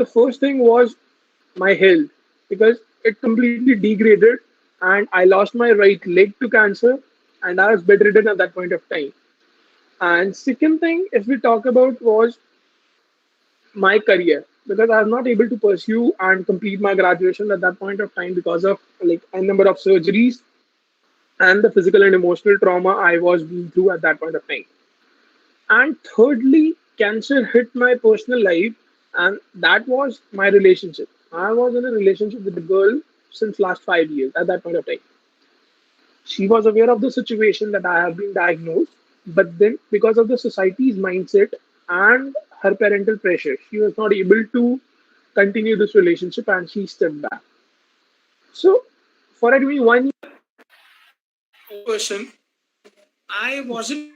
The first thing was my health, because it completely degraded and I lost my right leg to cancer and I was bedridden at that point of time. And second thing, if we talk about, was my career, because I was not able to pursue and complete my graduation at that point of time because of like a number of surgeries and the physical and emotional trauma I was being through at that point of time. And thirdly, cancer hit my personal life, and that was my relationship. I was in a relationship with a girl since last 5 years at that point of time. She was aware of the situation that I have been diagnosed, but then because of the society's mindset and her parental pressure, she was not able to continue this relationship and she stepped back. So for at me 1 year person, I wasn't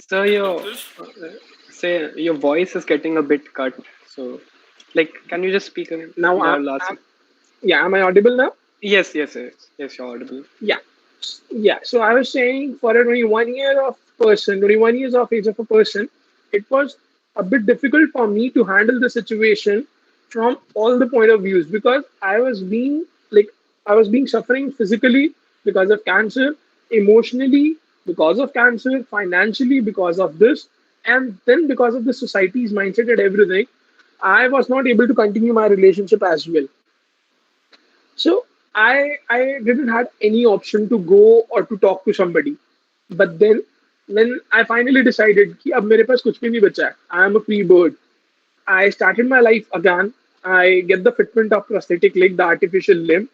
So say your voice is getting a bit cut. So, like, can you just speak again? now. The last. Yeah, am I audible now? Yes, you're audible. Yeah. Yeah. So I was saying for a 21 year of person, 21 years of age of a person, it was a bit difficult for me to handle the situation from all the point of views, because I was being suffering physically because of cancer, emotionally because of cancer, financially because of this, and then because of the society's mindset and everything, I was not able to continue my relationship as well. So I didn't have any option to go or to talk to somebody. But then when I finally decided कि अब मेरे पास कुछ भी नहीं बचा है, I am a free bird. I started my life again. I get the fitment of prosthetic leg, the artificial limb.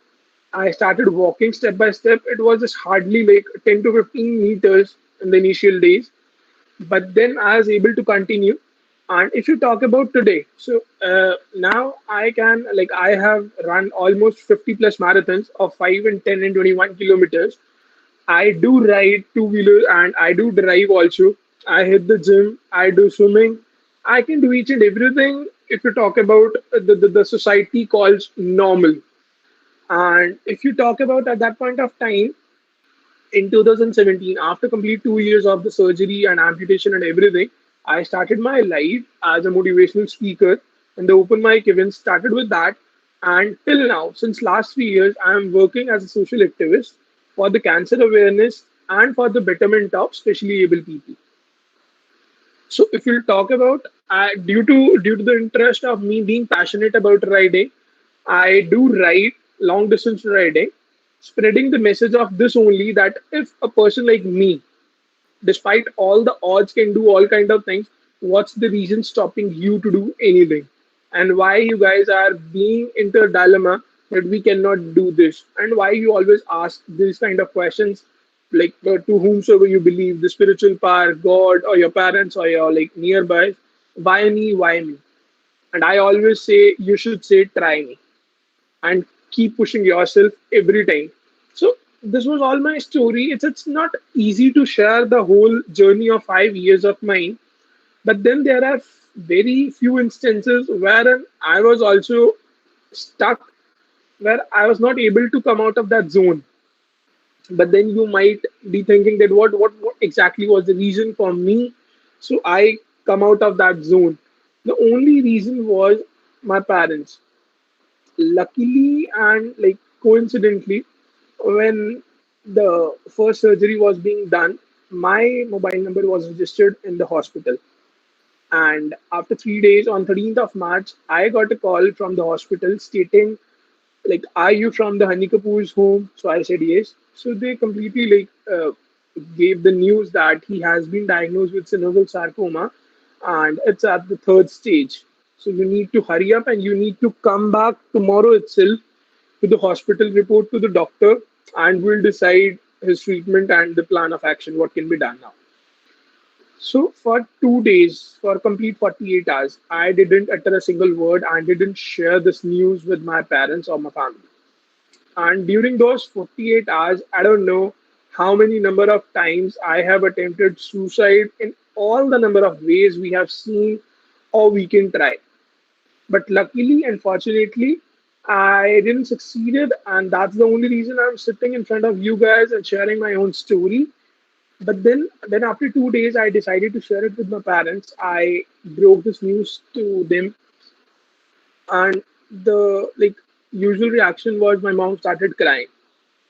I started walking step by step. It was just hardly like 10 to 15 meters in the initial days, but then I was able to continue. And if you talk about today, so now I can, like, I have run almost 50 plus marathons of 5 and 10 and 21 kilometers. I do ride two wheelers and I do drive also. I hit the gym, I do swimming. I can do each and everything if you talk about the society calls normal. And if you talk about at that point of time, in 2017, after complete 2 years of the surgery and amputation and everything, I started my life as a motivational speaker, and the open mic event started with that. And till now, since last 3 years, I am working as a social activist for the cancer awareness and for the betterment of specially able people. So if you'll talk about, due to the interest of me being passionate about riding, I do ride long distance riding, spreading the message of this only, that if a person like me, despite all the odds, can do all kind of things, what's the reason stopping you to do anything? And why you guys are being into a dilemma that we cannot do this? And why you always ask these kind of questions, like to whomsoever you believe, the spiritual power, God, or your parents, or your like nearby, why me, why me? And I always say you should say try me and keep pushing yourself every time. So this was all my story. It's not easy to share the whole journey of 5 years of mine, but then there are very few instances where I was also stuck, where I was not able to come out of that zone. But then you might be thinking that what exactly was the reason for me? So I come out of that zone. The only reason was my parents. Luckily and like coincidentally, when the first surgery was being done, my mobile number was registered in the hospital. And after 3 days, on 13th of March, I got a call from the hospital stating, like, are you from the Hunny Kapoor's home? So I said yes. So they completely gave the news that he has been diagnosed with Synovial Sarcoma and it's at the third stage. So you need to hurry up and you need to come back tomorrow itself to the hospital, report to the doctor, and we'll decide his treatment and the plan of action, what can be done now. So for 2 days, for complete 48 hours, I didn't utter a single word and didn't share this news with my parents or my family. And during those 48 hours, I don't know how many number of times I have attempted suicide in all the number of ways we have seen or we can try. But luckily and fortunately, I didn't succeed, and that's the only reason I'm sitting in front of you guys and sharing my own story. But then after 2 days, I decided to share it with my parents. I broke this news to them, And the like usual reaction was my mom started crying.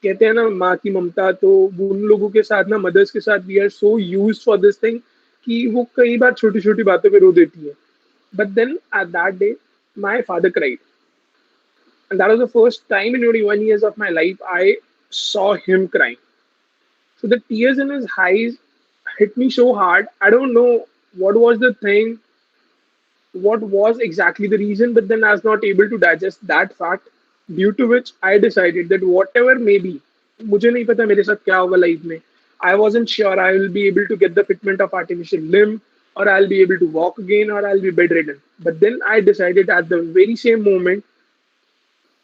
कहते हैं ना माँ की ममता, तो उन लोगों के साथ ना मदर्स के साथ we are so used for this thing कि वो कई बार छोटी छोटी बातों पे रो देती है. But then at that day, my father cried. And that was the first time in 21 years of my life I saw him crying. So the tears in his eyes hit me so hard. I don't know what was the thing, what was exactly the reason, but then I was not able to digest that fact, due to which I decided that whatever may be, मुझे नहीं पता मेरे साथ क्या होगा life में. I wasn't sure I will be able to get the fitment of artificial limb, or I'll be able to walk again, or I'll be bedridden. But then I decided at the very same moment,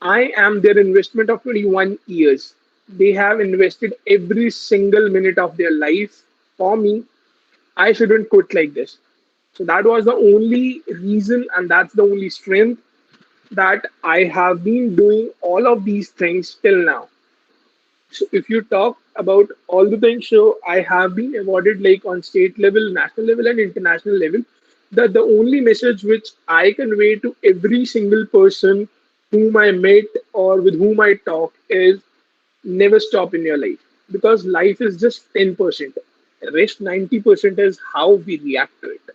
I am their investment of 21 years. They have invested every single minute of their life for me. I shouldn't quit like this. So that was the only reason, and that's the only strength that I have been doing all of these things till now. So if you talk about all the things, so I have been awarded like on state level, national level, and international level. The only message which I convey to every single person whom I met or with whom I talk is never stop in your life, because life is just 10%. Rest 90% is how we react to it.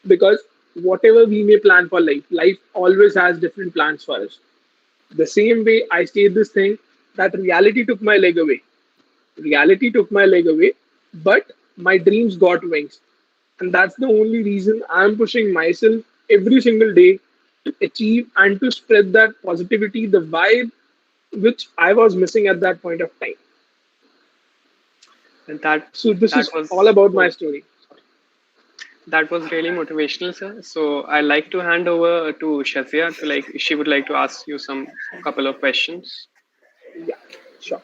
Because whatever we may plan for life, life always has different plans for us. The same way I state this thing, that reality took my leg away. Reality took my leg away, but my dreams got wings. And that's the only reason I'm pushing myself every single day to achieve and to spread that positivity, the vibe which I was missing at that point of time. And that So this that is was all about my oh, story. that was really motivational, sir. So I like to hand over to Shazia to like she would like to ask you some couple of questions. Yeah, sure.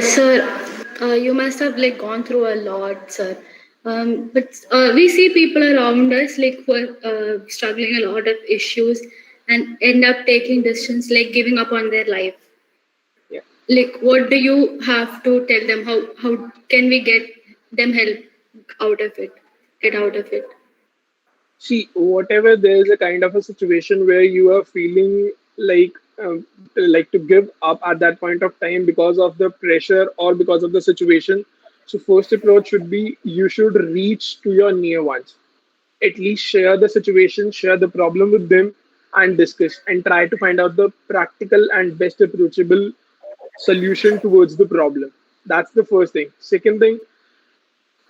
Sir, you must have like gone through a lot, sir. But we see people around us like who are struggling a lot of issues and end up taking decisions like giving up on their life. Yeah. Like, what do you have to tell them? How can we get them help out of it? Get out of it. See, whatever there is a kind of a situation where you are feeling like to give up at that point of time because of the pressure or because of the situation. So first approach should be you should reach to your near ones. At least share the situation, share the problem with them, and discuss and try to find out the practical and best approachable solution towards the problem. That's the first thing. Second thing,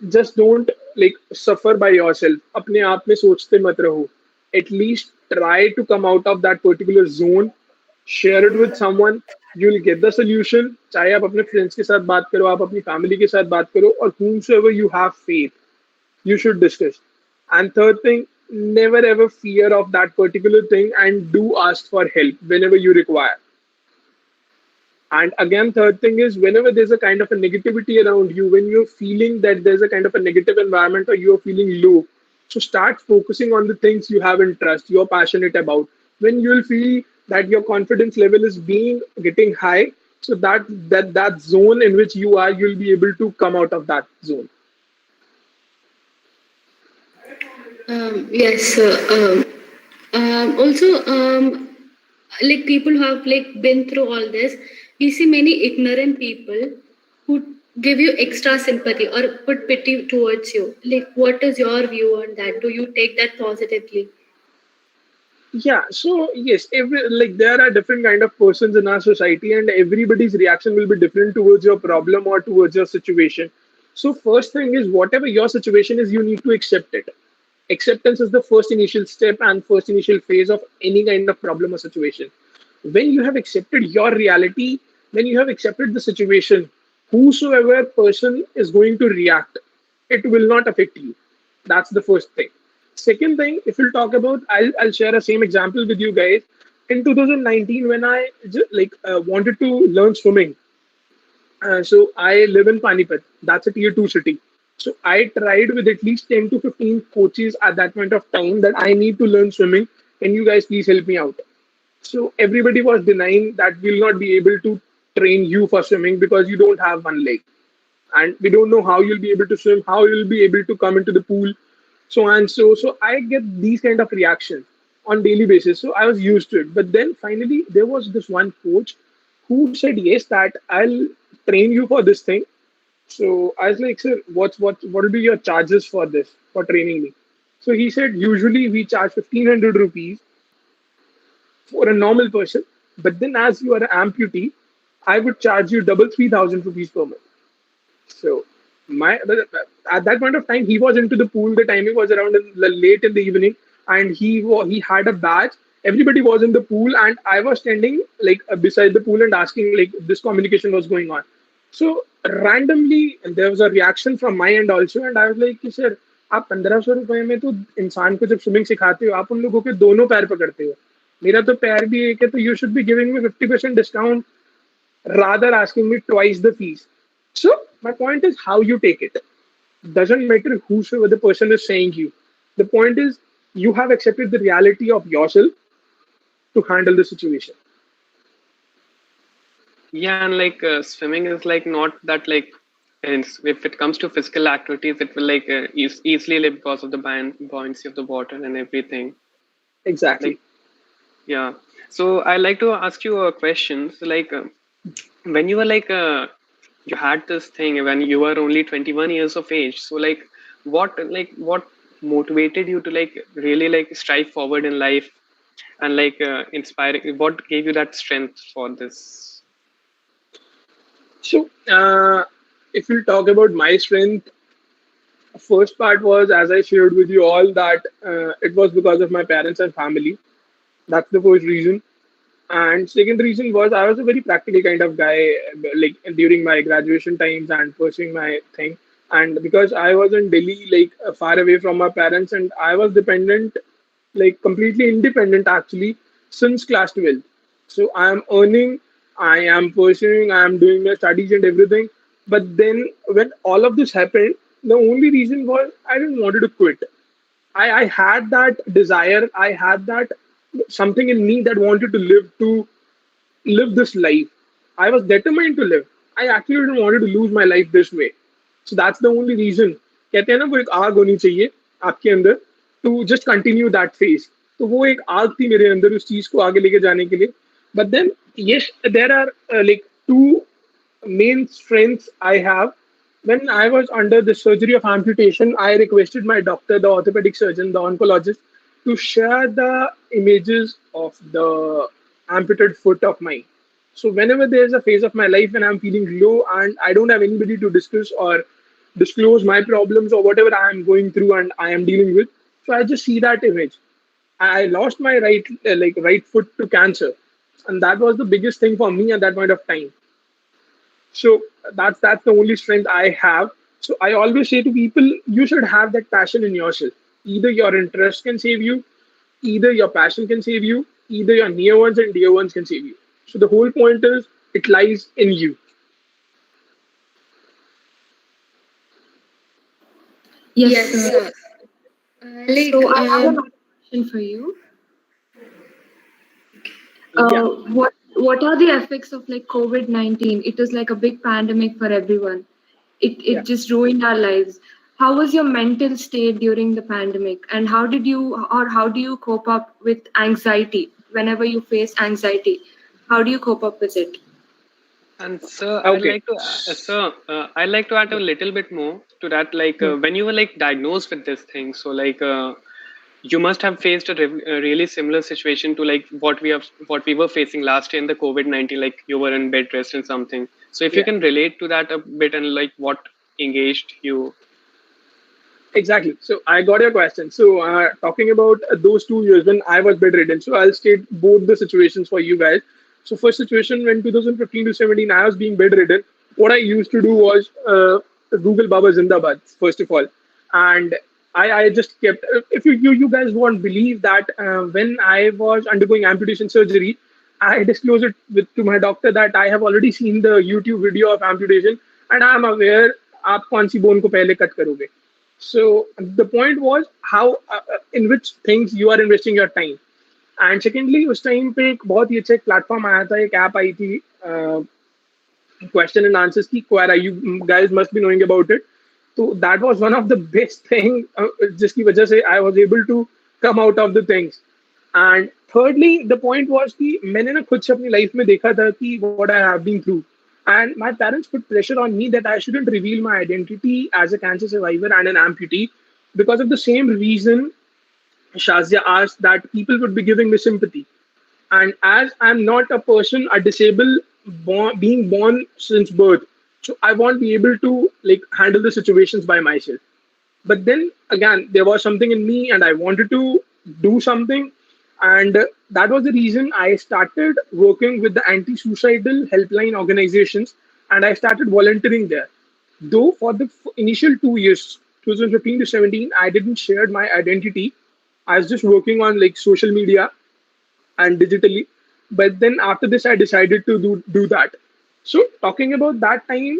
just don't like suffer by yourself. अपने आप में सोचते मत रहो. At least try to come out of that particular zone. Share it with someone. You'll get the solution. चाहे आप अपने friends के साथ बात करो, आप अपनी family के साथ बात करो, or whomsoever you have faith, you should discuss. And third thing, never ever fear of that particular thing and do ask for help whenever you require. And again, third thing is whenever there's a kind of a negativity around you, when you're feeling that there's a kind of a negative environment or you're feeling low, so start focusing on the things you have in trust, you're passionate about. When you'll feel that your confidence level is being getting high, so that zone in which you are, you'll be able to come out of that zone. Yes, sir. Also, like people who have like been through all this, we see many ignorant people who give you extra sympathy or put pity towards you. Like, what is your view on that? Do you take that positively? Yeah, so yes, every like there are different kind of persons in our society, and everybody's reaction will be different towards your problem or towards your situation. So first thing is whatever your situation is, you need to accept it. Acceptance is the first initial step and first initial phase of any kind of problem or situation. When you have accepted your reality, when you have accepted the situation, whosoever person is going to react, it will not affect you. That's the first thing. Second thing, if we'll talk about, I'll share a same example with you guys. In 2019, when I wanted to learn swimming, so I live in Panipat. That's a tier 2 city. So I tried with at least 10 to 15 coaches at that point of time that I need to learn swimming. Can you guys please help me out? So everybody was denying that we'll not be able to train you for swimming because you don't have one leg. And we don't know how you'll be able to swim, how you'll be able to come into the pool, so and so. So I get these kind of reactions. on daily basis. So I was used to it. But then finally there was this one coach who said, yes, that I'll train you for this thing. So I was like, sir, what will be your charges for this, for training me? So he said, usually we charge 1500 rupees for a normal person, but then as you are an amputee, I would charge you double 3000 rupees per month. So my at that point of time, he was into the pool. The timing was around late in the evening, and he had a badge. Everybody was in the pool, and I was standing like beside the pool and asking like this communication was going on. So randomly there was a reaction from my end also, and I was like, कि, sir, आप 1500 रुपए में तो इंसान को जब swimming सिखाते हो आप उन लोगों के दोनों पैर पकड़ते हो मेरा तो पैर भी एक है तो you should be giving me 50% discount rather asking me twice the fees. So my point is how you take it. Doesn't matter whosoever the person is saying you. The point is you have accepted the reality of yourself to handle the situation. Yeah, and like swimming is like not that like, and if it comes to physical activities, it will like easily like because of the buoyancy of the water and everything. Exactly. Like, yeah. So I like to ask you a question. So like when you were like you had this thing when you were only 21 years of age. So what motivated you to like really like strive forward in life and like inspiring? What gave you that strength for this? So if we'll talk about my strength, first part was as I shared with you all that it was because of my parents and family. That's the first reason. And second reason was I was a very practical kind of guy, like during my graduation times and pursuing my thing. And because I was in Delhi, like far away from my parents, and I was dependent, like completely independent actually, since class 12. So I am earning, I am pursuing, I am doing my studies and everything. But then when all of this happened, the only reason was I didn't wanted to quit. I had that desire. I had that something in me that wanted to live this life. I was determined to live. I actually didn't want to lose my life this way. So that's the only reason. कहते हैं ना वो एक आग होनी चाहिए आपके अंदर to just continue that phase. तो वो एक आग थी मेरे अंदर उस चीज को आगे लेके जाने के लिए. But then yes, there are like two main strengths I have. When I was under the surgery of amputation, I requested my doctor, the orthopedic surgeon, the oncologist, to share the images of the amputated foot of mine. So whenever there's a phase of my life when I'm feeling low and I don't have anybody to discuss or disclose my problems or whatever I am going through and I am dealing with, so I just see that image. I lost my right foot to cancer, and that was the biggest thing for me at that point of time. So that's the only strength I have. So I always say to people, you should have that passion in yourself. Either your interest can save you, either your passion can save you, either your near ones and dear ones can save you. So the whole point is it lies in you. Yes, sir. Like, So I have another question for you. Yeah. What are the effects of like COVID-19? It is like a big pandemic for everyone. It Yeah. just ruined our lives. How was your mental state during the pandemic, and how do you cope up with anxiety whenever you face anxiety? How do you cope up with it? And sir, Okay. I'd like to add a little bit more to that. Like when you were like diagnosed with this thing, so like you must have faced a really similar situation to like what we were facing last year in the COVID-19. Like you were in bed rest and something. So if you Yeah. can relate to that a bit and like what engaged you. Exactly. So I got your question. So talking about those 2 years when I was bedridden. So I'll state both the situations for you guys. So first situation when 2015 to 17 I was being bedridden. What I used to do was Google Baba Zindabad first of all, and I just kept. If you guys won't believe that when I was undergoing amputation surgery, I disclosed it to my doctor that I have already seen the YouTube video of amputation and I am aware आप कौन सी bone को पहले cut करोगे. So the point was how in which things you are investing your time. And secondly, उस time पे एक बहुत ही अच्छा एक प्लेटफॉर्म आया था, एक ऐप आई थी क्वेश्चन एंड आंसर्स की Quora. You guys must be knowing about it. तो that was one of the best thing जिसकी वजह से I was able to come out of the things. And thirdly, the point was कि मैंने ना खुद से अपनी life में देखा था कि what I have been through. And my parents put pressure on me that I shouldn't reveal my identity as a cancer survivor and an amputee because of the same reason Shazia asked that people would be giving me sympathy. And as I'm not a person, a disabled, being born since birth, so I won't be able to like handle the situations by myself. But then again, there was something in me, and I wanted to do something, and that was the reason I started working with the anti-suicidal helpline organizations, and I started volunteering there. Though for the initial 2 years, 2015 to 17, I didn't share my identity. I was just working on like social media and digitally. But then after this, I decided to do that. So talking about that time,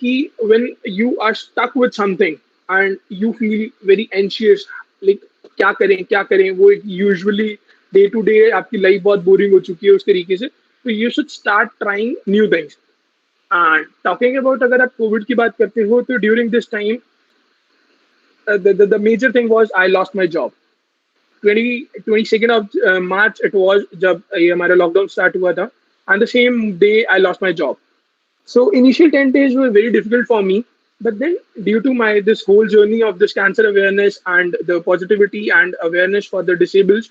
कि when you are stuck with something and you feel very anxious, like क्या करें वो usually day to day आपकी life बहुत boring हो चुकी है उस तरीके से, तो you should start trying new things. And talking about अगर आप कोविड की बात करते हो तो during this time the major thing was I lost my job. 22nd of March it was जब ये हमारा लॉकडाउन स्टार्ट हुआ था, and the same day I lost my job. So initial 10 days were very difficult for me, but then due to my this whole journey of this cancer awareness and the positivity and awareness for the disabled,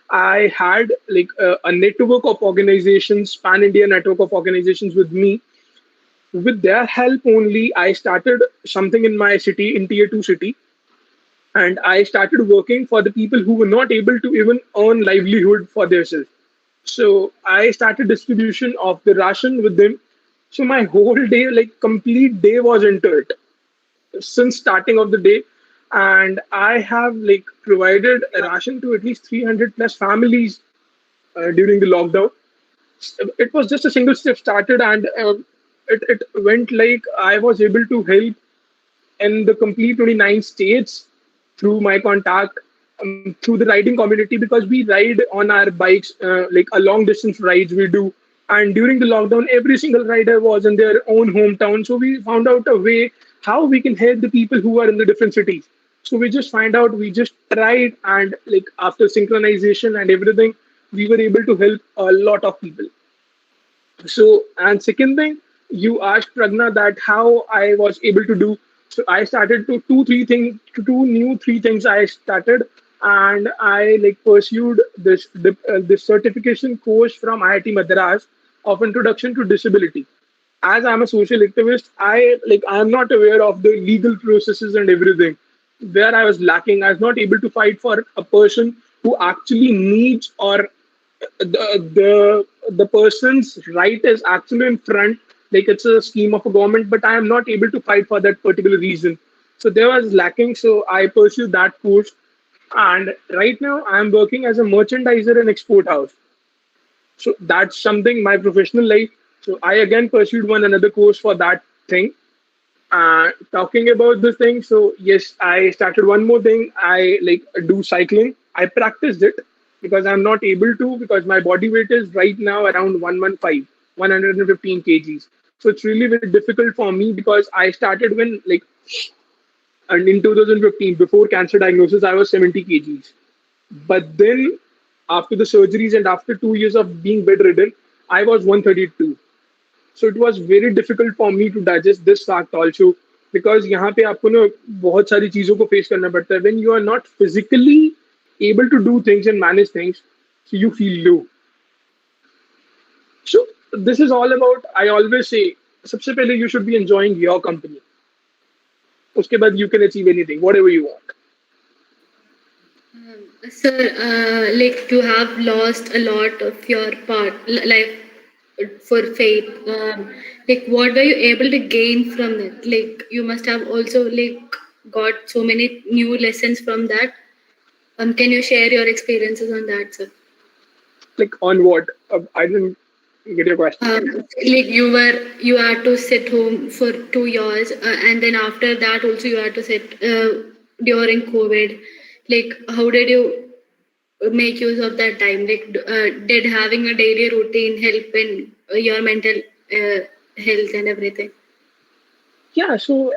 I had like a network of organizations, pan India network of organizations with me. With their help only, I started something in my city, in tier two city, and I started working for the people who were not able to even earn livelihood for themselves. So I started distribution of the ration with them. So my whole day, like complete day, was into it since starting of the day, and I have like provided a ration to at least 300 plus families during the lockdown. It was just a single step started, and it went like I was able to help in the complete 29 states through my contact, through the riding community, because we ride on our bikes, like a long distance rides we do. And during the lockdown, every single rider was in their own hometown. So we found out a way how we can help the people who are in the different cities. So we just find out, we just tried, and like after synchronization and everything, we were able to help a lot of people. So, and second thing, you asked Pragna that how I was able to do. So I started to two new three things I started, and I like pursued this certification course from IIT Madras of Introduction to Disability. As I'm a social activist, I'm not aware of the legal processes and everything. Where I was lacking, I was not able to fight for a person who actually needs, or the person's right is actually in front, like it's a scheme of a government, but I am not able to fight for that particular reason. So there was lacking, so I pursued that course, and right now I am working as a merchandiser and export house. So that's something my professional life. So I again pursued one another course for that thing. Talking about this thing, so yes, I started one more thing. I like do cycling. I practiced it because I'm not able to, because my body weight is right now around 115, 115 kgs. So it's really very difficult for me because I started when like, and in 2015 before cancer diagnosis I was 70 kgs. But then after the surgeries and after 2 years of being bedridden, I was 132. So it was very difficult for me to digest this fact also, because यहाँ पे आपको ना बहुत सारी चीजों को face करना पड़ता है. When you are not physically able to do things and manage things, so you feel low. So this is all about, I always say, सबसे पहले you should be enjoying your company. उसके बाद you can achieve anything, whatever you want. Sir, like you have lost a lot of your life for faith. Like, what were you able to gain from it? Like, you must have also like got so many new lessons from that. Can you share your experiences on that, sir? Like on what? I didn't get your question. Like you had to sit home for 2 years, and then after that also you had to sit during COVID. Like, how did you make use of that time? Like, did having a daily routine help in your mental health and everything? Yeah, so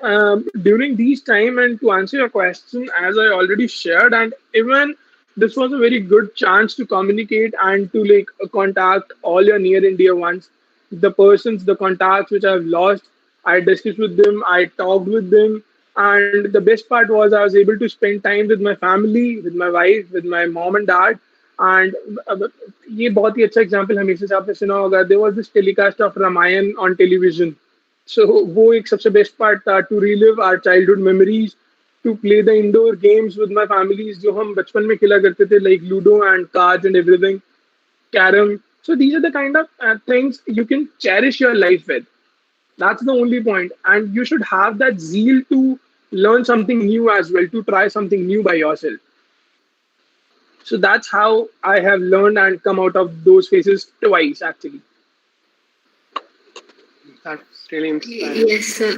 during these time, and to answer your question, as I already shared, and even this was a very good chance to communicate and to like contact all your near and dear ones, the persons, the contacts which I've lost. I discussed with them, I talked with them, and the best part was I was able to spend time with my family, with my wife, with my mom and dad. And ये बहुत ही अच्छा example हमेशा से आपने सुना होगा, there was this telecast of Ramayan on television. So वो एक सबसे बेस्ट पार्ट था, to relive our childhood memories, to play the indoor games with my families जो हम बचपन में खेला करते थे, like ludo and cards and everything, carom. So these are the kind of things you can cherish your life with. That's the only point, and you should have that zeal to learn something new as well, to try something new by yourself. So that's how I have learned and come out of those phases twice actually. That's really inspiring. Yes, sir.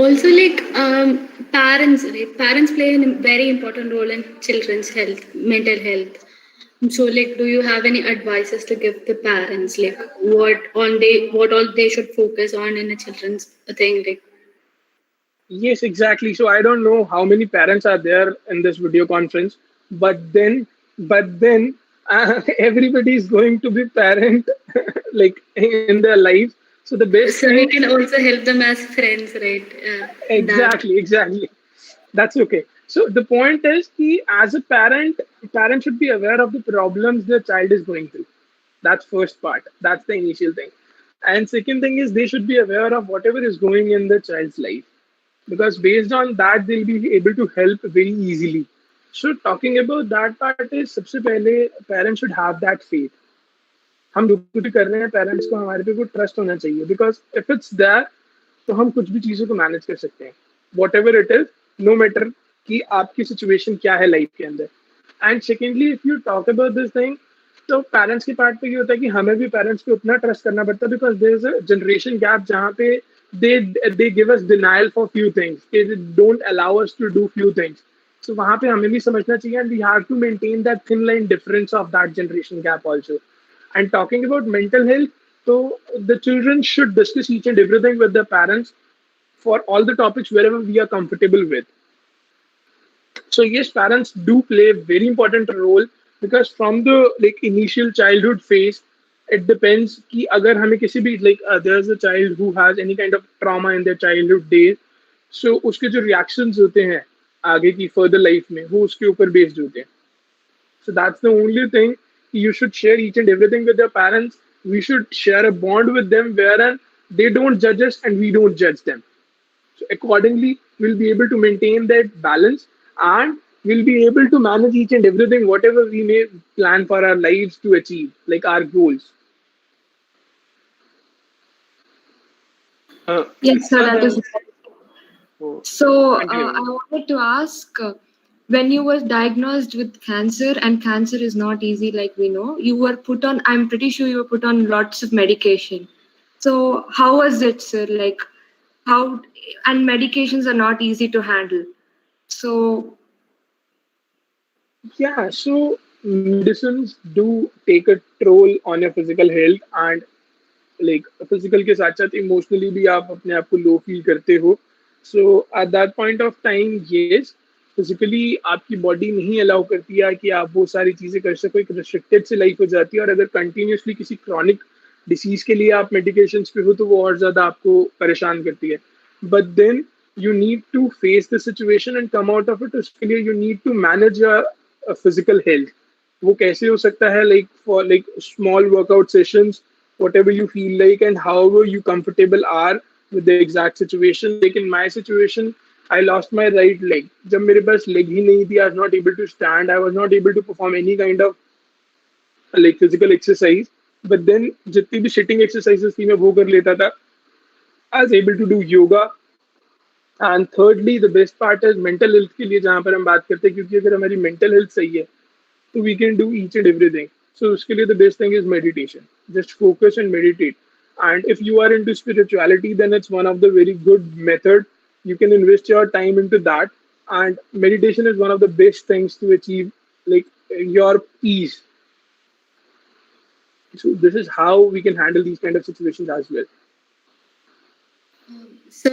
Also, like parents, right? Parents play a very important role in children's health, mental health. So, like, do you have any advices to give the parents, like, what all they should focus on in a children's thing, like? Yes, exactly. So I don't know how many parents are there in this video conference, but then everybody is going to be parent like in their lives. So the best So thing, we can also help them as friends, right? In that. exactly. That's okay. So the point is, कि as a parent should be aware of the problems their child is going through. That's first part. That's the initial thing. And second thing is they should be aware of whatever is going in the child's life, because based on that they'll be able to help very easily. So talking about that part is सबसे पहले parents should have that faith. हम जो कुछ भी कर रहे हैं parents को हमारे पे वो ट्रस्ट होना चाहिए, बिकॉज इफ इट्स देयर तो हम कुछ भी चीज़ों को मैनेज कर सकते हैं, whatever it is, no matter कि आपकी सिचुएशन क्या है लाइफ के अंदर. And secondly if you talk about this thing, तो पेरेंट्स के पार्ट पे ये होता है कि हमें भी पेरेंट्स पे उतना ट्रस्ट करना पड़ता है, because there is a generation gap जहाँ पे they give us denial for few things, they don't allow us to do few things. So वहाँ पे हमें भी समझना चाहिए, and we have to maintain that thin line difference of that generation gap also. And talking about mental health, so the children should discuss each and everything with their parents for all the topics wherever we are comfortable with. So yes, parents do play a very important role, because from the like initial childhood phase, it depends कि अगर हमें किसी भी like there's a child who has any kind of trauma in their childhood days, so उसके जो reactions होते हैं आगे की further life में वो उसके ऊपर based होते हैं. So that's the only thing. You should share each and everything with your parents. We should share a bond with them wherein they don't judge us and we don't judge them. So accordingly, we'll be able to maintain that balance, and we'll be able to manage each and everything, whatever we may plan for our lives to achieve, like our goals. Yes, sir, So that is. oh, So continue. I wanted to ask, when you were diagnosed with cancer, and cancer is not easy, like we know, you were put on, I'm pretty sure you were put on lots of medication. So how was it, sir? Like how, and medications are not easy to handle. So Yeah, so medicines do take a toll on your physical health, and like physical के साथ साथ emotionally भी आप अपने आप को लो feel करते हो. So at that point of time yes, physically आपकी बॉडी नहीं अलाउ करती है कि आप वो सारी चीज़ें कर सको, एक रिस्ट्रिक्टेड से लाइफ हो जाती है. और अगर कंटिन्यूसली किसी क्रॉनिक डिसीज के लिए आप मेडिकेशंस पे हो तो वो और ज़्यादा आपको परेशान करती है. But then you need to face the situation and come out of it. उसके लिए you need to manage your physical health. वो कैसे हो सकता है, like for like small workout sessions, whatever you feel like and however you comfortable are with the exact situation. Like in my situation, I lost my right leg. जब मेरे पास leg ही नहीं थी, I was not able to stand, I was not able to perform any kind of like physical exercise. But then जितनी भी sitting exercises थी मैं वो कर लेता था. I was able to do yoga. And thirdly, the best part is mental health के लिए जहाँ पर हम बात करते हैं, क्योंकि अगर हमारी mental health सही है so we can do each and everything. So उसके लिए the best thing is meditation. Just focus and meditate. And if you are into spirituality, then it's one of the very good method. You can invest your time into that. And meditation is one of the best things to achieve like your peace. So this is how we can handle these kind of situations as well. So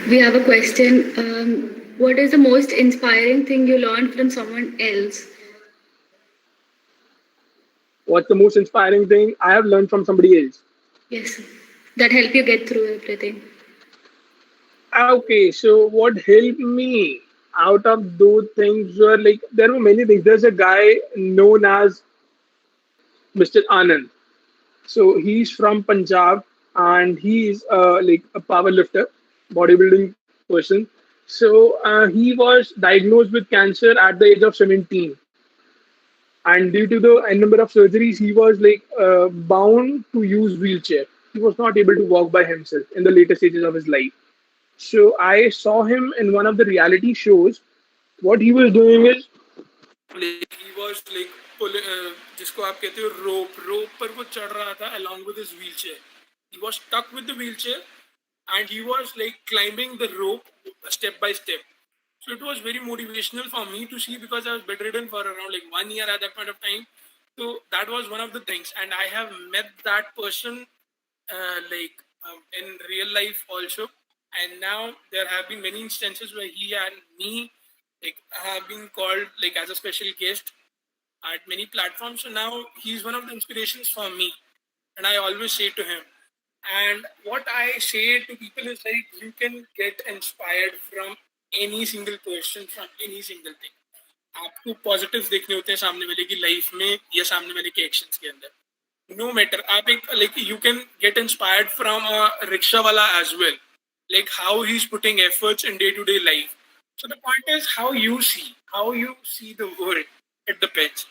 we have a question. what is the most inspiring thing you learned from someone else? What's the most inspiring thing I have learned from somebody else? Yes, sir. That help you get through everything. Okay, so what helped me out of those things were like there were many things. There's a guy known as Mr. Anand. So he's from Punjab and he's like a power lifter, bodybuilding person. So he was diagnosed with cancer at the age of 17. And due to the n number of surgeries, he was like bound to use wheelchair. He was not able to walk by himself in the later stages of his life. So I saw him in one of the reality shows. What he was doing is like he was like pulling जिसको आप कहते हो rope पर वो चढ़ रहा था along with his wheelchair. He was stuck with the wheelchair and he was like climbing the rope step by step. So it was very motivational for me to see because I was bedridden for around like 1 year at that point of time. So that was one of the things, and I have met that person in real life also. And now there have been many instances where he and me like have been called like as a special guest at many platforms. So now he's one of the inspirations for me, and I always say to him. And what I say to people is like you can get inspired from any single person, from any single thing. आपको positives देखने होते हैं सामने वाले की life में या सामने वाले के एक्शंस के अंदर. नो मैटर आप एक like you can get inspired from a rickshaw wala as well, like how he's putting efforts in day-to-day life. So the point is how you see the world. It depends.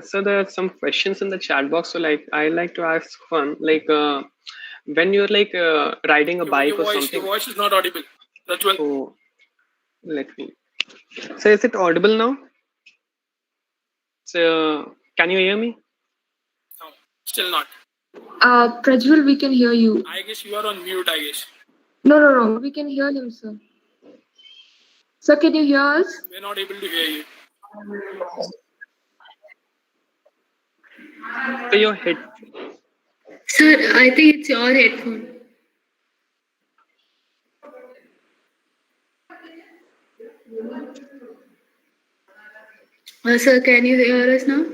So there are some questions in the chat box. So like I like to ask one, like when you're like riding a bike or something. Your voice is not audible. That's well. Oh, let me. So is it audible now? So can you hear me? No, still not. Prajwal, we can hear you. I guess you are on mute, I guess. No. We can hear him, sir. Sir, can you hear us? We're not able to hear you. So your head. Sir, I think it's your headphone. Sir, can you hear us now?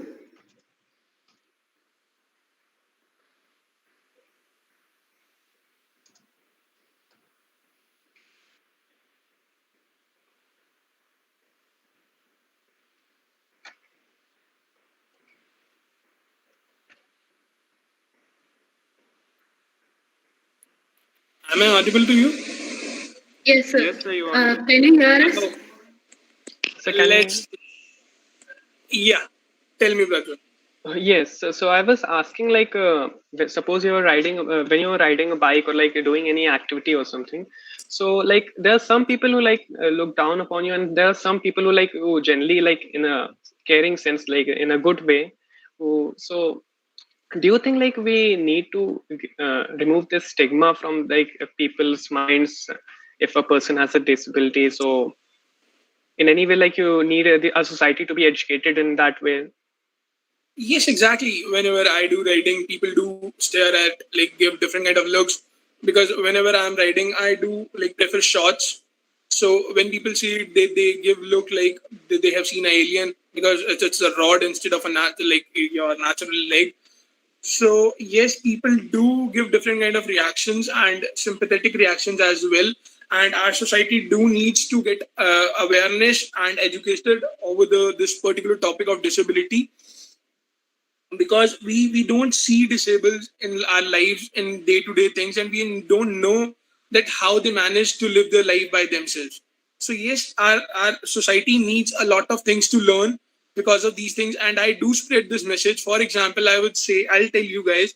Am I audible to you? Yes, sir. Yes, sir, you are. Can you hear us? So can Let's. Yeah. Tell me, brother. Yes. So I was asking, like, suppose you were riding when you were riding a bike or like doing any activity or something. So like there are some people who like look down upon you, and there are some people who like who generally like in a caring sense, like in a good way. So do you think like we need to remove this stigma from like people's minds if a person has a disability? So in any way, like you need a society to be educated in that way. Yes, exactly. Whenever I do writing, people do stare at, like, give different kind of looks, because whenever I'm writing, I do like prefer shots. So when people see it, they give look like they have seen an alien, because it's a rod instead of like your natural leg. So yes, people do give different kind of reactions and sympathetic reactions as well. And our society do needs to get awareness and educated over this particular topic of disability, because we don't see disabled in our lives in day-to-day things, and we don't know that how they manage to live their life by themselves. So yes, our society needs a lot of things to learn because of these things, and I do spread this message. For example, I would say, I'll tell you guys,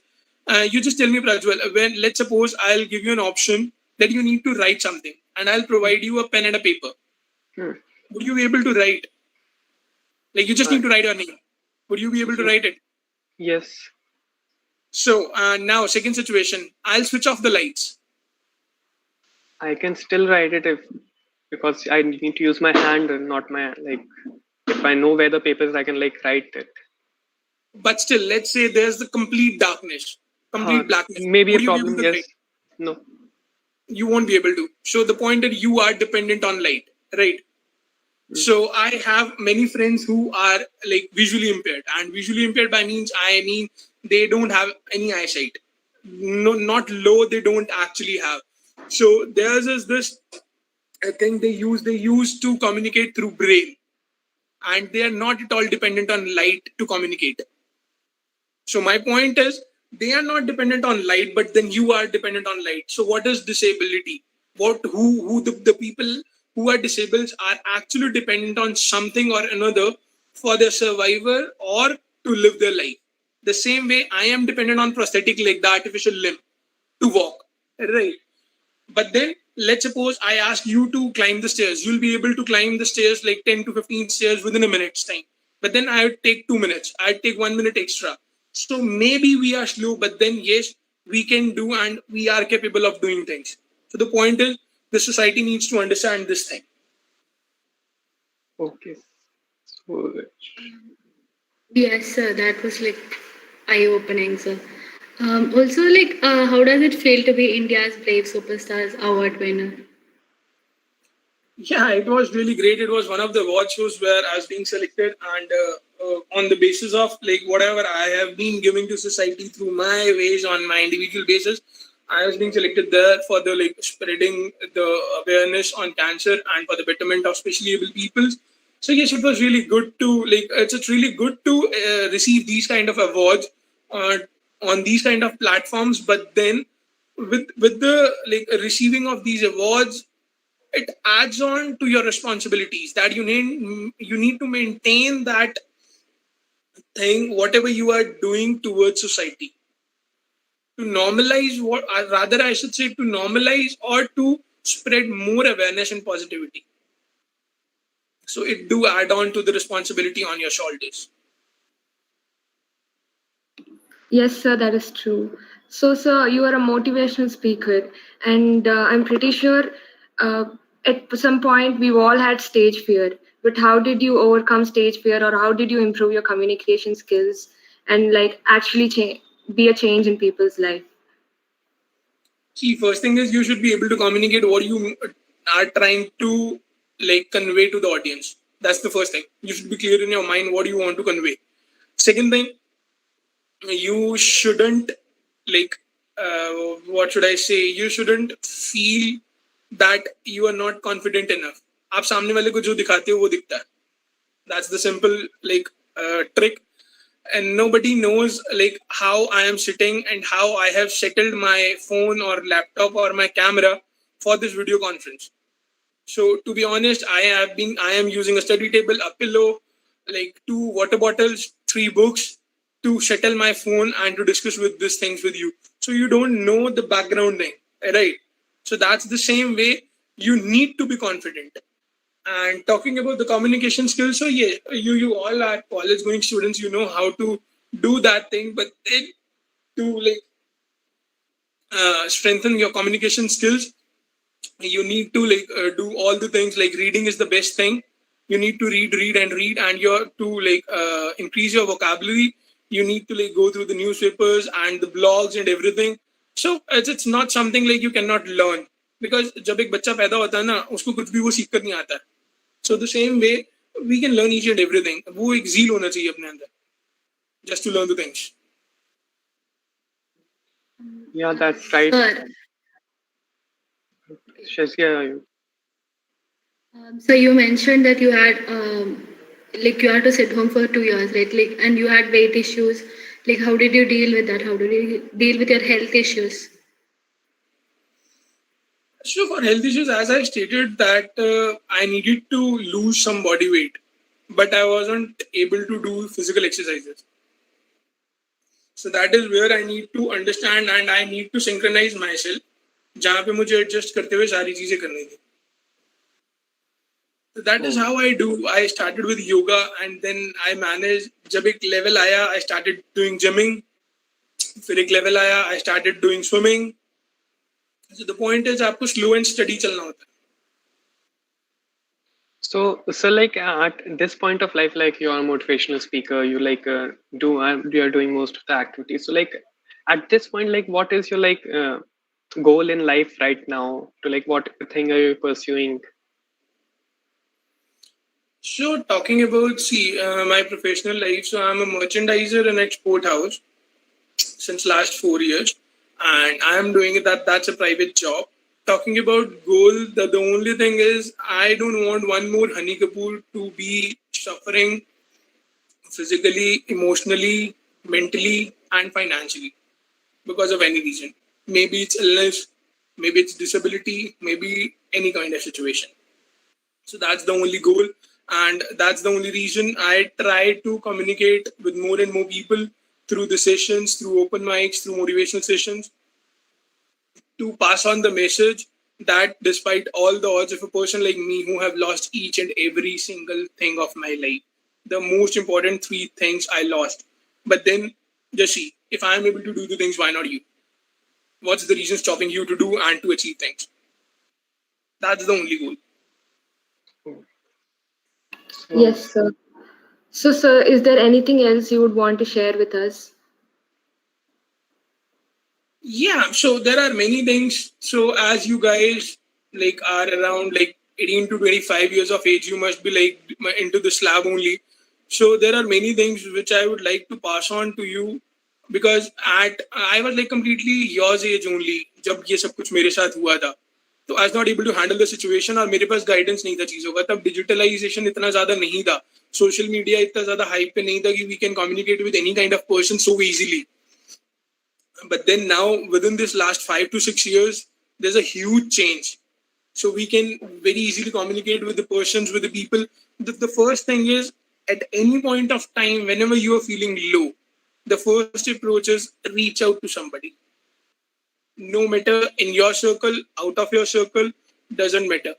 you just tell me, Prajwal, when let's suppose I'll give you an option that you need to write something, and I'll provide you a pen and a paper. Would you be able to write? Like, you just need to write your name. Would you be able to write it? Yes. So now, second situation, I'll switch off the lights. I can still write it because I need to use my hand and not my like. If I know where the paper is, I can like write it. But still, let's say there's the complete darkness, complete blackness. Maybe Would a you be problem. able to Yes. write? No. you won't be able to. So the point that you are dependent on light, right? So I have many friends who are like visually impaired, and visually impaired by means I mean they don't have any eyesight. No, not low. They don't actually have. So theirs is this. I think they use to communicate through braille, and they are not at all dependent on light to communicate. So my point is they are not dependent on light, but then you are dependent on light. So what is disability? Who the people who are disabled are actually dependent on something or another for their survival or to live their life. The same way I am dependent on prosthetic leg, the artificial limb, to walk. Right. But then let's suppose I ask you to climb the stairs. You'll be able to climb the stairs like 10 to 15 stairs within a minute's time. But then I would take 2 minutes. I'd take 1 minute extra. So maybe we are slow, but then yes, we can do and we are capable of doing things. So the point is the society needs to understand this thing. Okay. So Yes, sir. That was like eye-opening, sir. Also, like, how does it feel to be India's Brave Superstars award winner? Yeah, it was really great. It was one of the award shows where I was being selected, and on the basis of like whatever I have been giving to society through my ways on my individual basis, I was being selected there for the like spreading the awareness on cancer and for the betterment of specially able peoples. So yes, it was really good to like it's really good to receive these kind of awards on these kind of platforms. But then with the like receiving of these awards, it adds on to your responsibilities that you need to maintain that thing whatever you are doing towards society, to normalize what rather I should say to normalize or to spread more awareness and positivity. So it do add on to the responsibility on your shoulders. Yes, sir, that is true. So, sir, you are a motivational speaker, and I'm pretty sure uh, at some point we've all had stage fear. But how did you overcome stage fear, or how did you improve your communication skills and like actually be a change in people's life? See, first thing is you should be able to communicate what you are trying to like convey to the audience. That's the first thing. You should be clear in your mind what you want to convey. Second thing, you shouldn't like what should I say? You shouldn't feel that you are not confident enough. आप सामने वाले को जो दिखाते हो वो दिखता है. That's the simple like trick. And nobody knows like how I am sitting and how I have settled my phone or laptop or my camera for this video conference. So to be honest, I am using a study table, a pillow, like 2 water bottles, 3 books to settle my phone and to discuss with these things with you. So you don't know the background thing, right? So that's the same way you need to be confident. And talking about the communication skills, so yeah, you all are college going students, you know how to do that thing, but then to like strengthen your communication skills, you need to like do all the things like reading is the best thing. You need to read, and you're to like increase your vocabulary. You need to like go through the newspapers and the blogs and everything. So it's not something like you cannot learn, because जब एक बच्चा पैदा होता है ना, उसको कुछ भी वो सीख कर नहीं आता है. So the same way we can learn each and everything. वो एक zeal होना चाहिए अपने अंदर, just to learn the things. yeah, that's right. Sir, Shazia, so you mentioned that you had like you had to sit home for 2 years, right? Like, and you had weight issues. Like, how did you deal with that? How did you deal with your health issues? So for health issues, as I stated that I needed to lose some body weight, but I wasn't able to do physical exercises. So that is where I need to understand and I need to synchronize myself, जहाँ पे मुझे adjust करते हुए सारी चीजें करनी थी. So that is how I do. I started with yoga and then I managed. जब एक level आया, I started doing gymming. फिर एक level आया, I started doing swimming. So the point is आपको slow and steady चलना होता है. so like at this point of life, like you're a motivational speaker, you like you are doing most of the activities. So like at this point, like what is your like goal in life right now? To like, what thing are you pursuing? So talking about my professional life, so I'm a merchandiser in export house since last 4 years, and I'm doing it. That's a private job. Talking about goal, the only thing is I don't want one more Hunny Kapoor to be suffering physically, emotionally, mentally, and financially because of any reason. Maybe it's illness, maybe it's disability, maybe any kind of situation. So that's the only goal. And that's the only reason I try to communicate with more and more people through the sessions, through open mics, through motivational sessions, to pass on the message that despite all the odds of a person like me who have lost each and every single thing of my life, the most important three things I lost. But then just see, if I am able to do the things, why not you? What's the reason stopping you to do and to achieve things? That's the only goal. So, Yes, sir. So, sir, is there anything else you would want to share with us? Yeah, so there are many things. So as you guys like are around like 18 to 25 years of age, you must be like into the slab only. So there are many things which I would like to pass on to you because at I was like completely yours age only जब ये सब कुछ मेरे साथ हुआ था. तो I was not able to handle the situation और मेरे पास guidance नहीं था चीज़ों का. तब digitalization इतना ज़्यादा नहीं था. Social media इतना ज़्यादा hype पे नहीं था कि we can communicate with any kind of person so easily. But then now within this last 5 to 6 years, there's a huge change. So we can very easily communicate with the persons, with the people. The first thing is at any point of time, whenever you are feeling low, the first approach is reach out to somebody. No matter in your circle, out of your circle, doesn't matter.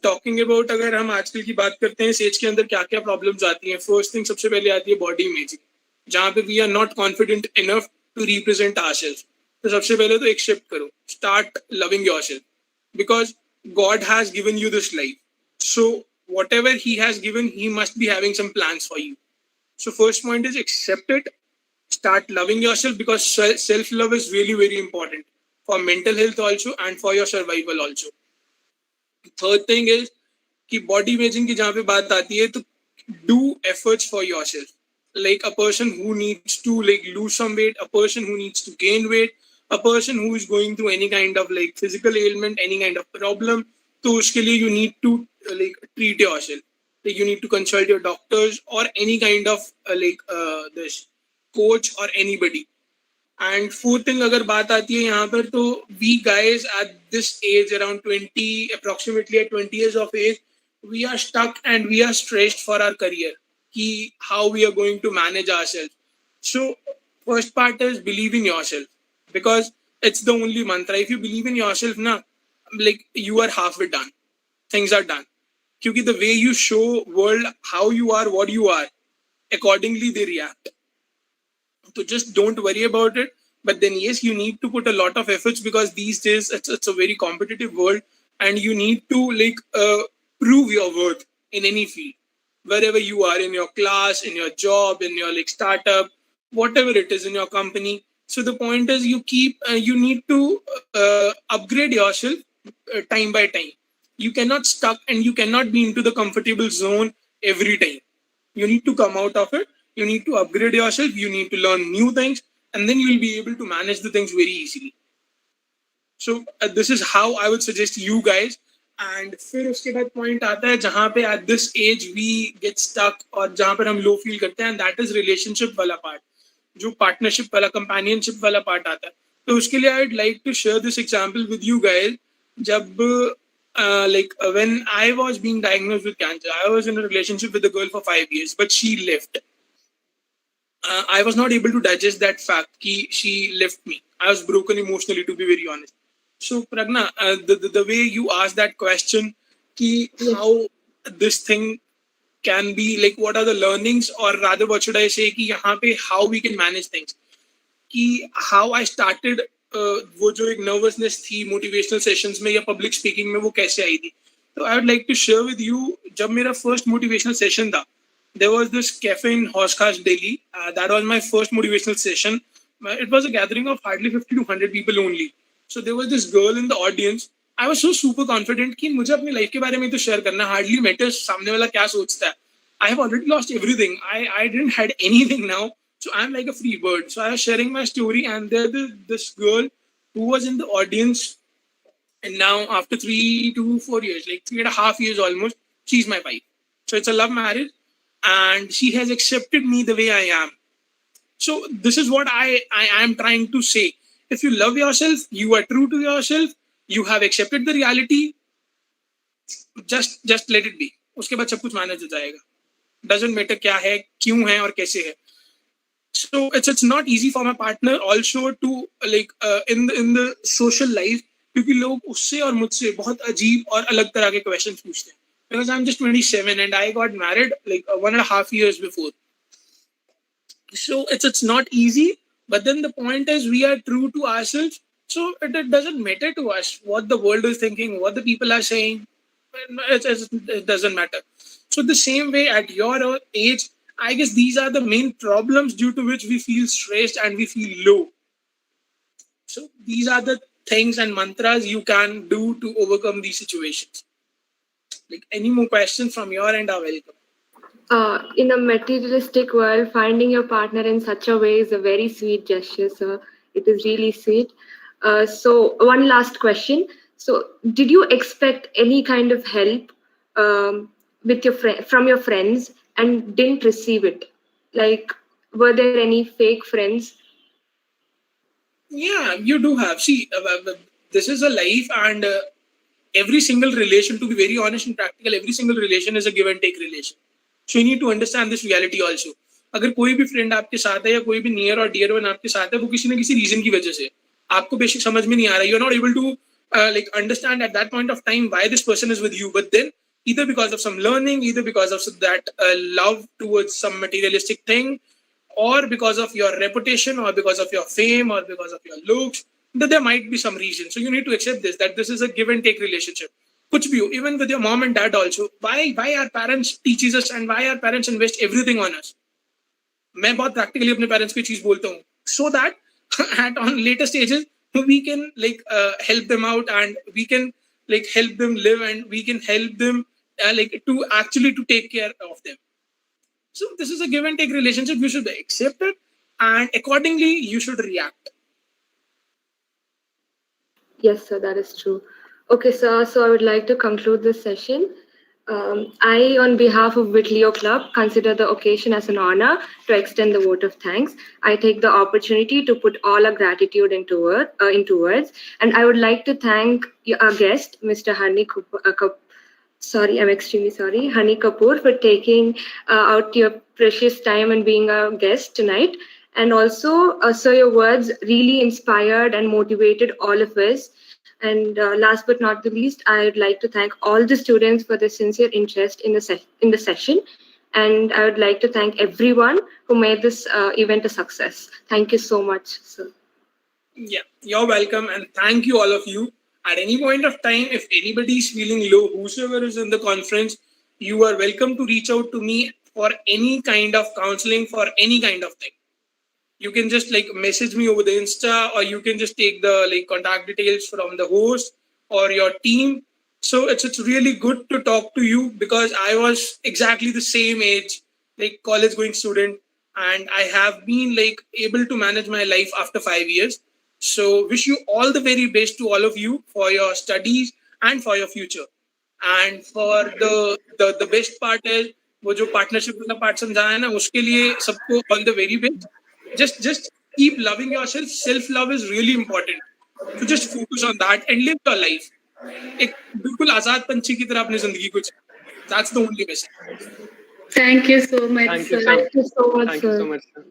Talking about अगर हम आजकल की बात करते हैं says के अंदर क्या क्या प्रॉब्लम्स आती हैं, फर्स्ट थिंग सबसे पहले आती है बॉडी इमेजिंग, जहाँ पे we are not confident enough to represent ourselves. तो सबसे पहले तो एक शिफ्ट करो, start loving yourself because God has given you this life. So whatever He has given, He must be having some plans for you. So first point is accept it, start loving yourself because self-love is really very important for mental health also and for your survival also. Third thing is कि body imaging की जहाँ पे बात आती है तो do efforts for yourself. Like a person who needs to like lose some weight, a person who needs to gain weight, a person who is going through any kind of like physical ailment, any kind of problem, तो उसके लिए you need to like treat yourself. Like you need to consult your doctors or any kind of this coach or anybody. And fourth thing अगर बात आती है यहाँ पर तो we guys at this age around 20, approximately at 20 years of age, we are stuck and we are stressed for our career. How we are going to manage ourselves. So first part is believe in yourself because it's the only mantra. If you believe in yourself, na, like you are halfway done. Things are done. Because the way you show world how you are, what you are, accordingly they react. So just don't worry about it. But then yes, you need to put a lot of efforts because these days it's a very competitive world and you need to like prove your worth in any field. Wherever you are in your class, in your job, in your like startup, whatever it is in your company. So the point is you need to upgrade yourself time by time. You cannot stuck and you cannot be into the comfortable zone every time. You need to come out of it. You need to upgrade yourself. You need to learn new things and then you will be able to manage the things very easily. So this is how I would suggest you guys. And फिर उसके बाद point आता है जहाँ पे at this age we get stuck और जहाँ पर हम लो फील करते हैं, दैट इज रिलेशनशिप वाला पार्ट, जो पार्टनरशिप वाला कंपेनियनशिप वाला पार्ट आता है. तो उसके लिए I would like to share this example with you guys. जब like when I was being diagnosed with cancer, I was in a relationship with a girl for 5 years, but she left. I was not able to digest that fact कि she left me. I was broken emotionally, to be very honest. So Pragna, the way you asked that question, ki how this thing can be like, what are the learnings, or rather what should I say, कि यहाँ पे how we can manage things, कि how I started वो जो एक nervousness थी motivational sessions में या public speaking में वो कैसे आई थी. So I would like to share with you, जब मेरा first motivational session था, there was this cafe in Hoshkhash, Delhi. That was my first motivational session. It was a gathering of hardly 50 to 100 people only. So there was this girl in the audience. I was so super confident कि मुझे अपनी life के बारे में तो share करना, hardly matters सामने वाला क्या सोचता है. I have already lost everything. I didn't had anything now. So I'm like a free bird. So I was sharing my story, and there this girl who was in the audience, and now after 3 to 4 years, like 3.5 years almost, she's my wife. So it's a love marriage, and she has accepted me the way I am. So this is what I am trying to say. If you love yourself, you are true to yourself, you have accepted the reality, just let it be. उसके बाद सब कुछ manage हो जाएगा. Doesn't matter क्या है, क्यों है और कैसे है. So it's not easy for my partner also to like in the social life, क्योंकि लोग उससे और मुझसे बहुत अजीब और अलग तरह के questions पूछते हैं. Because I'm just 27 and I got married like 1.5 years before. So it's not easy, but then the point is we are true to ourselves. So it doesn't matter to us what the world is thinking, what the people are saying. It doesn't matter. So the same way at your age, I guess these are the main problems due to which we feel stressed and we feel low. So these are the things and mantras you can do to overcome these situations. Like any more questions from your end are welcome. In a materialistic world, finding your partner in such a way is a very sweet gesture, sir. It is really sweet. So one last question. So did you expect any kind of help with your from your friends and didn't receive it? Like, were there any fake friends? Yeah, you do have. See, this is a life, and every single relation, to be very honest and practical, every single relation is a give and take relation. So you need to understand this reality also. अगर कोई भी friend आपके साथ है या कोई भी near और डियर वन आपके साथ है, वो किसी न किसी रीजन की वजह से आपको बेसिक समझ में नहीं आ रहा. You are not able to like understand at that point of time why this person is with you, but then either because of some learning, either because of that love towards some materialistic thing, or because of your reputation, or because of your fame, or because of your looks, that there might be some reason. So you need to accept this, that this is a give and take relationship. कुछ भी हो, even with your mom and dad also. Why our parents teaches us and why our parents invest everything on us. मैं बहुत practically अपने parents को चीज बोलता हूँ, so that at on later stages we can like help them out, and we can like help them live, and we can help them like to actually to take care of them. So this is a give and take relationship. You should accept it, and accordingly you should react. Yes, sir, that is true. Okay, sir, so I would like to conclude this session. I, on behalf of VIT LEO Club, consider the occasion as an honor to extend the vote of thanks. I take the opportunity to put all our gratitude into words, and I would like to thank our guest, Mr. Hunny Kapoor. Sorry, I'm extremely sorry, Hunny Kapoor, for taking out your precious time and being our guest tonight. And also, sir, your words really inspired and motivated all of us. And last but not the least, I would like to thank all the students for their sincere interest in the session. And I would like to thank everyone who made this event a success. Thank you so much, sir. Yeah, you're welcome, and thank you all of you. At any point of time, if anybody is feeling low, whosoever is in the conference, you are welcome to reach out to me for any kind of counseling, for any kind of thing. You can just like message me over the Insta, or you can just take the like contact details from the host or your team. So it's really good to talk to you, because I was exactly the same age, like college going student, and I have been like able to manage my life after 5 years. So wish you all the very best to all of you for your studies and for your future. And for the best part is वो जो partnership वाला part समझाया है ना, उसके लिए सबको all the very best. Just keep loving yourself. Self love is really important. So just focus on that and live your life. एक बिल्कुल आजाद पंछी की तरह अपनी जिंदगी को. That's the only message. Thank you so much, Thank you, sir. sir. Thank you so much, Thank you sir. so much, sir.